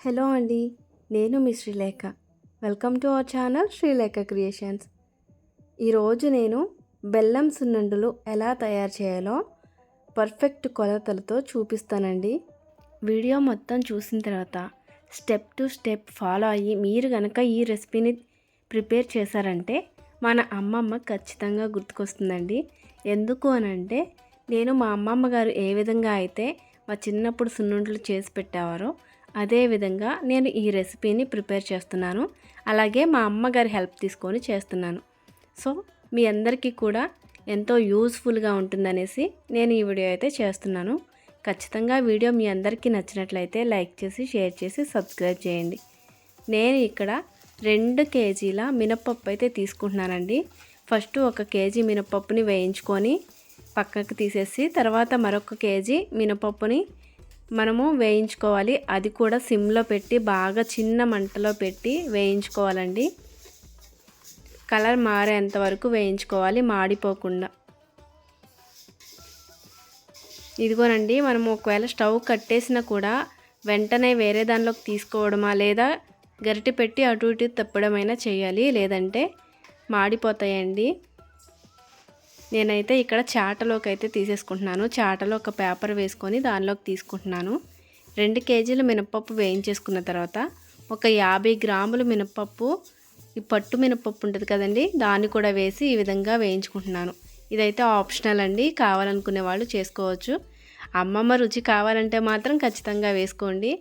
Hello అండి, నేను మీ Srilekha. Welcome to our channel Srilekha creations. ఈరోజు నేను బెల్లం సున్నుండలు ఎలా తయారు చేయాలో పర్ఫెక్ట్ కొలతలతో చూపిస్తానండి. వీడియో మొత్తం చూసిన తర్వాత స్టెప్ టు స్టెప్ ఫాలో అయ్యి మీరు కనుక ఈ రెసిపీని ప్రిపేర్ చేశారంటే మన అమ్మమ్మ ఖచ్చితంగా గుర్తుకొస్తుందండి. ఎందుకు అనంటే నేను మా అమ్మమ్మ గారు ఏ విధంగా అయితే మా చిన్నప్పుడు సున్నుండలు చేసి పెట్టేవారో అదేవిధంగా నేను ఈ రెసిపీని ప్రిపేర్ చేస్తున్నాను. అలాగే మా అమ్మగారి హెల్ప్ తీసుకొని చేస్తున్నాను. సో మీ అందరికీ కూడా ఎంతో యూస్ఫుల్గా ఉంటుందనేసి నేను ఈ వీడియో అయితే చేస్తున్నాను. ఖచ్చితంగా వీడియో మీ అందరికీ నచ్చినట్లయితే లైక్ చేసి షేర్ చేసి సబ్స్క్రైబ్ చేయండి. నేను ఇక్కడ 2 కేజీల మినపప్పు అయితే తీసుకుంటున్నానండి. ఫస్ట్ 1 కేజీ మినపప్పుని వేయించుకొని పక్కకు తీసేసి తర్వాత మరొక కేజీ మినపప్పుని మనము వేయించుకోవాలి. అది కూడా సిమ్లో పెట్టి బాగా చిన్న మంటలో పెట్టి వేయించుకోవాలండి. కలర్ మారేంత వరకు వేయించుకోవాలి, మాడిపోకుండా. ఇదిగోనండి, మనము ఒకవేళ స్టవ్ కట్టేసినా కూడా వెంటనే వేరే దానిలోకి తీసుకోవడమా లేదా గరిటె పెట్టి అటు ఇటు తిప్పడమైనా చేయాలి, లేదంటే మాడిపోతాయండి. నేనైతే ఇక్కడ చాటలోకి అయితే తీసేసుకుంటున్నాను. చాటలో ఒక పేపర్ వేసుకొని దానిలోకి తీసుకుంటున్నాను. 2 కేజీల మినపప్పు వేయించేసుకున్న తర్వాత ఒక 50 గ్రాముల మినపప్పు, ఈ పట్టు మినపప్పు ఉంటుంది కదండి, దాన్ని కూడా వేసి ఈ విధంగా వేయించుకుంటున్నాను. ఇదైతే ఆప్షనల్ అండి, కావాలనుకునే వాళ్ళు చేసుకోవచ్చు. అమ్మమ్మ రుచి కావాలంటే మాత్రం ఖచ్చితంగా వేసుకోండి.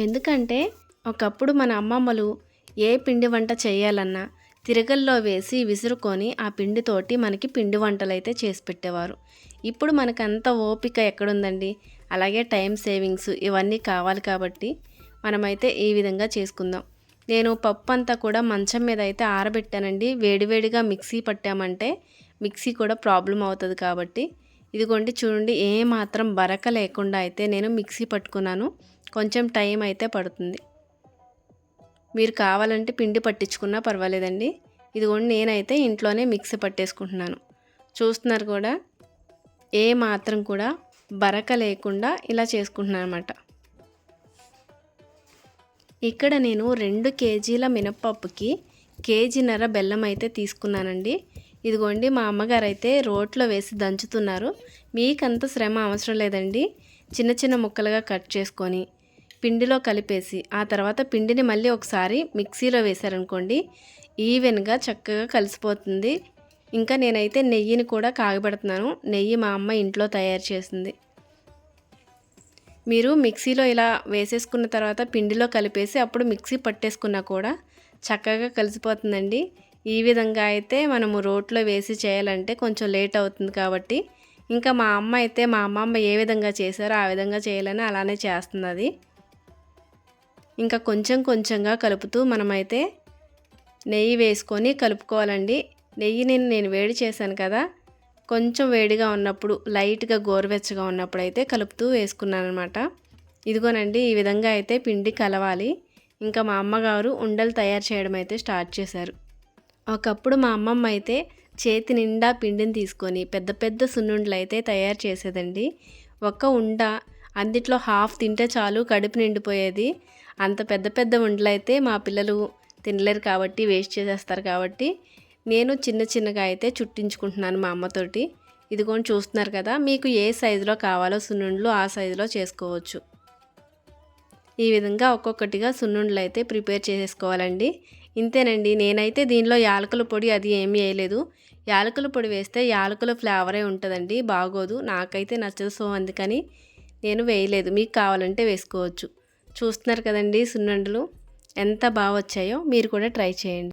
ఎందుకంటే ఒకప్పుడు మన అమ్మమ్మలు ఏ పిండి వంట చేయాలన్నా తిరగల్లో వేసి విసురుకొని ఆ పిండితోటి మనకి పిండి వంటలు అయితే చేసి పెట్టేవారు. ఇప్పుడు మనకంత ఓపిక ఎక్కడుందండి. అలాగే టైం సేవింగ్స్ ఇవన్నీ కావాలి కాబట్టి మనమైతే ఈ విధంగా చేసుకుందాం. నేను పప్పు అంతా కూడా మంచం మీద అయితే ఆరబెట్టానండి. వేడివేడిగా మిక్సీ పట్టామంటే మిక్సీ కూడా ప్రాబ్లం అవుతుంది కాబట్టి ఇదిగోండి చూడండి, ఏ మాత్రం బరక లేకుండా అయితే నేను మిక్సీ పట్టుకున్నాను. కొంచెం టైం అయితే పడుతుంది. మీరు కావాలంటే పిండి పట్టించుకున్నా పర్వాలేదండి. ఇదిగోండి, నేనైతే ఇంట్లోనే మిక్సీ పట్టేసుకుంటున్నాను. చూస్తున్నారు కూడా, ఏ మాత్రం కూడా బరక లేకుండా ఇలా చేసుకుంటున్నాను అనమాట. ఇక్కడ నేను 2 కేజీల మినపప్పుకి కేజీన్నర బెల్లం అయితే తీసుకున్నానండి. ఇదిగోండి, మా అమ్మగారు అయితే రోట్లో వేసి దంచుతున్నారు. మీకంత శ్రమ అవసరం లేదండి. చిన్న చిన్న ముక్కలుగా కట్ చేసుకొని పిండిలో కలిపేసి ఆ తర్వాత పిండిని మళ్ళీ ఒకసారి మిక్సీలో వేశారనుకోండి, ఈవెన్గా చక్కగా కలిసిపోతుంది. ఇంకా నేనైతే నెయ్యిని కూడా కాగబెడుతున్నాను. నెయ్యి మా అమ్మ ఇంట్లో తయారు చేసింది. మీరు మిక్సీలో ఇలా వేసేసుకున్న తర్వాత పిండిలో కలిపేసి అప్పుడు మిక్సీ పట్టేసుకున్నా కూడా చక్కగా కలిసిపోతుందండి. ఈ విధంగా అయితే మనము రోట్లో వేసి చేయాలంటే కొంచెం లేట్ అవుతుంది కాబట్టి ఇంకా మా అమ్మమ్మ ఏ విధంగా చేశారో ఆ విధంగా చేయాలని అలానే చేస్తున్నది. ఇంకా కొంచెం కొంచెంగా కలుపుతూ మనమైతే నెయ్యి వేసుకొని కలుపుకోవాలండి. నెయ్యిని నేను వేడి చేశాను కదా, కొంచెం వేడిగా ఉన్నప్పుడు లైట్గా గోరువెచ్చగా ఉన్నప్పుడు అయితే కలుపుతూ వేసుకున్నాను అనమాట. ఇదిగోనండి, ఈ విధంగా అయితే పిండి కలవాలి. ఇంకా మా అమ్మగారు ఉండలు తయారు చేయడం అయితే స్టార్ట్ చేశారు. ఒకప్పుడు మా అమ్మమ్మ అయితే చేతి నిండా పిండిని తీసుకొని పెద్ద పెద్ద సున్నుండలు అయితే తయారు చేసేదండి. ఒక ఉండ అందుట్లో హాఫ్ తింటే చాలు, కడుపు నిండిపోయేది. అంత పెద్ద పెద్ద ఉండలు అయితే మా పిల్లలు తినలేరు కాబట్టి వేస్ట్ చేసేస్తారు కాబట్టి నేను చిన్న చిన్నగా అయితే చుట్టించుకుంటున్నాను మా అమ్మతోటి. ఇదిగోని చూస్తున్నారు కదా, మీకు ఏ సైజులో కావాలో సున్నుండలు ఆ సైజులో చేసుకోవచ్చు. ఈ విధంగా ఒక్కొక్కటిగా సున్నుండలు అయితే ప్రిపేర్ చేసేసుకోవాలండి. ఇంతేనండి. నేనైతే దీనిలో యాలకుల పొడి అది ఏమీ వేయలేదు. యాలకుల పొడి వేస్తే యాలకుల ఫ్లేవరే ఉంటుందండి, బాగోదు. నాకైతే నచ్చదు. సో అందుకని నేను వేయలేదు. మీకు కావాలంటే వేసుకోవచ్చు. చూస్తున్నారు కదండి, సున్నుండలు ఎంత బాగా వచ్చాయో. మీరు కూడా ట్రై చేయండి.